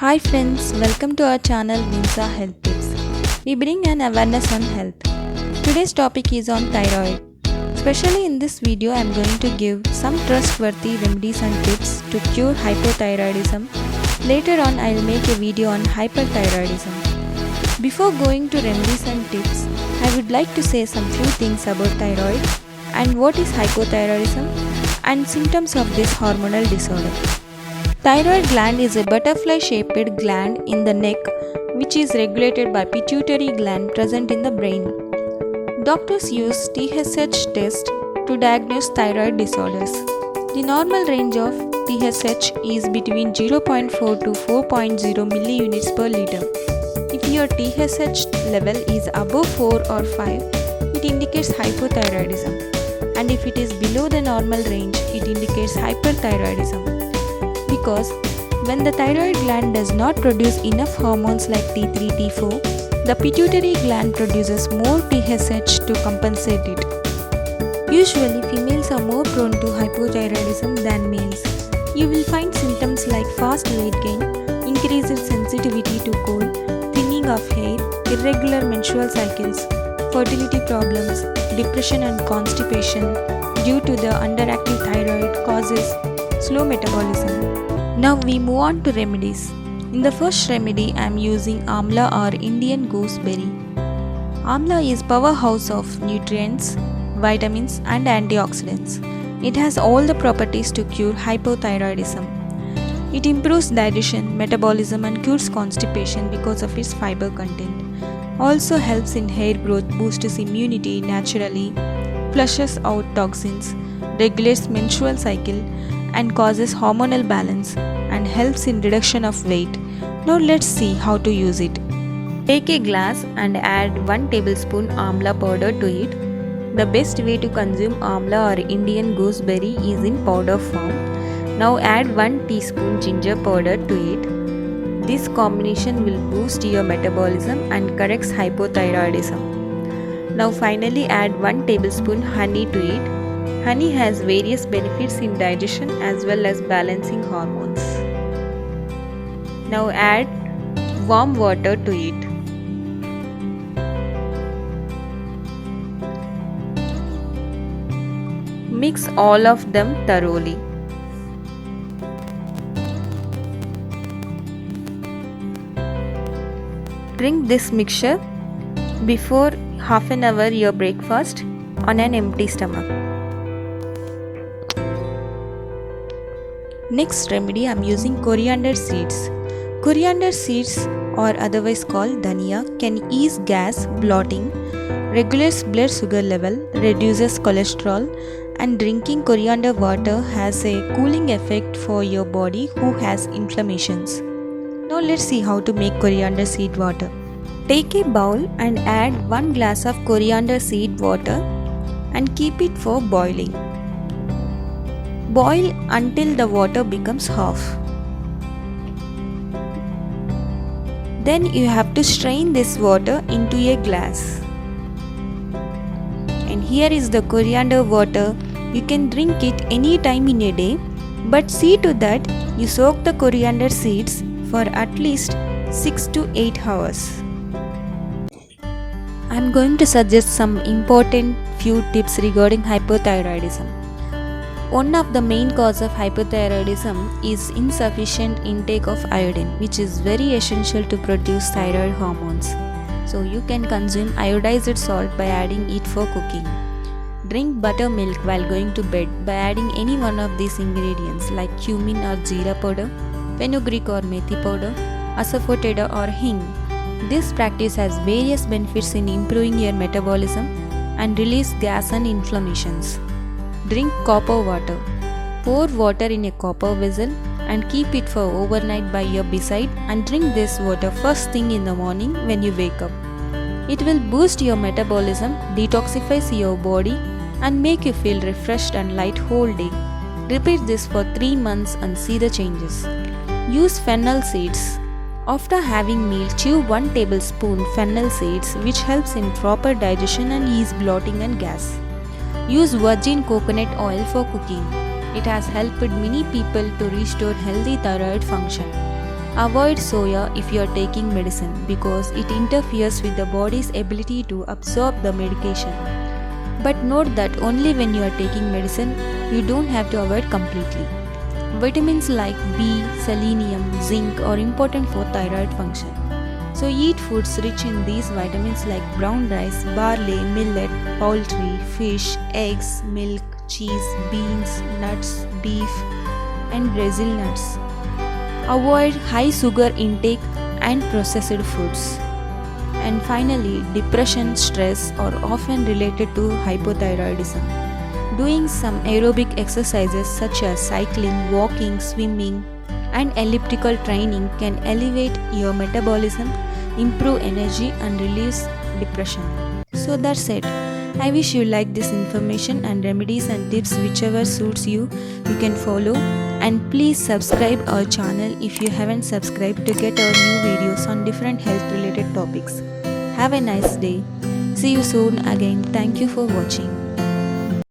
Hi friends, welcome to our channel Vinsa Health Tips. We bring an awareness on health. Today's topic is on thyroid. Especially in this video, I am going to give some trustworthy remedies and tips to cure hypothyroidism. Later on, I will make a video on hyperthyroidism. Before going to remedies and tips, I would like to say some few things about thyroid and what is hypothyroidism and symptoms of this hormonal disorder. Thyroid gland is a butterfly-shaped gland in the neck which is regulated by pituitary gland present in the brain. Doctors use TSH test to diagnose thyroid disorders. The normal range of TSH is between 0.4 to 4.0 milliunits per liter. If your TSH level is above 4 or 5, it indicates hypothyroidism, and if it is below the normal range, it indicates hyperthyroidism. Because when the thyroid gland does not produce enough hormones like T3, T4, the pituitary gland produces more TSH to compensate it. Usually, females are more prone to hypothyroidism than males. You will find symptoms like fast weight gain, increased sensitivity to cold, thinning of hair, irregular menstrual cycles, fertility problems, depression and constipation due to the underactive thyroid causes slow metabolism. Now we move on to remedies. In the first remedy, I am using Amla or Indian gooseberry. Amla is powerhouse of nutrients, vitamins and antioxidants. It has all the properties to cure hypothyroidism. It improves digestion, metabolism and cures constipation because of its fiber content. Also helps in hair growth, boosts immunity naturally, flushes out toxins, regulates menstrual cycle and causes hormonal balance and helps in reduction of weight. Now let's see how to use it. Take a glass and add 1 tablespoon amla powder to it. The best way to consume amla or Indian gooseberry is in powder form. Now add 1 teaspoon ginger powder to it. This combination will boost your metabolism and corrects hypothyroidism. Now finally add 1 tablespoon honey to it. Honey has various benefits in digestion as well as balancing hormones. Now add warm water to it. Mix all of them thoroughly. Drink this mixture before half an hour your breakfast on an empty stomach. Next remedy, I am using coriander seeds. Coriander seeds, or otherwise called dhaniya, can ease gas, bloating, regulates blood sugar level, reduces cholesterol, and drinking coriander water has a cooling effect for your body who has inflammations. Now let's see how to make coriander seed water. Take a bowl and add 1 glass of coriander seed water and keep it for boiling. Boil until the water becomes half. Then you have to strain this water into a glass. And here is the coriander water. You can drink it any time in a day, but see to that you soak the coriander seeds for at least 6 to 8 hours. I am going to suggest some important few tips regarding hypothyroidism. One of the main causes of hypothyroidism is insufficient intake of iodine, which is very essential to produce thyroid hormones. So you can consume iodized salt by adding it for cooking. Drink buttermilk while going to bed by adding any one of these ingredients like cumin or jeera powder, fenugreek or methi powder, asafoteda or hing. This practice has various benefits in improving your metabolism and release gas and inflammations. Drink copper water. Pour water in a copper vessel and keep it for overnight by your bedside and drink this water first thing in the morning when you wake up. It will boost your metabolism, detoxifies your body and make you feel refreshed and light whole day. Repeat this for 3 months and see the changes. Use fennel seeds. After having meal, chew 1 tablespoon fennel seeds, which helps in proper digestion and ease bloating and gas. Use virgin coconut oil for cooking. It has helped many people to restore healthy thyroid function. Avoid soya if you are taking medicine because it interferes with the body's ability to absorb the medication. But note that only when you are taking medicine, you don't have to avoid completely. Vitamins like B, selenium, zinc are important for thyroid function. So eat foods rich in these vitamins like brown rice, barley, millet, poultry, fish, eggs, milk, cheese, beans, nuts, beef, and Brazil nuts. Avoid high sugar intake and processed foods. And finally, depression, stress are often related to hypothyroidism. Doing some aerobic exercises such as cycling, walking, swimming, and elliptical training can elevate your metabolism, improve energy, and release depression. So that's it. I wish you like this information and remedies and tips whichever suits you, you can follow. And please subscribe our channel if you haven't subscribed to get our new videos on different health related topics. Have a nice day. See you soon again. Thank you for watching.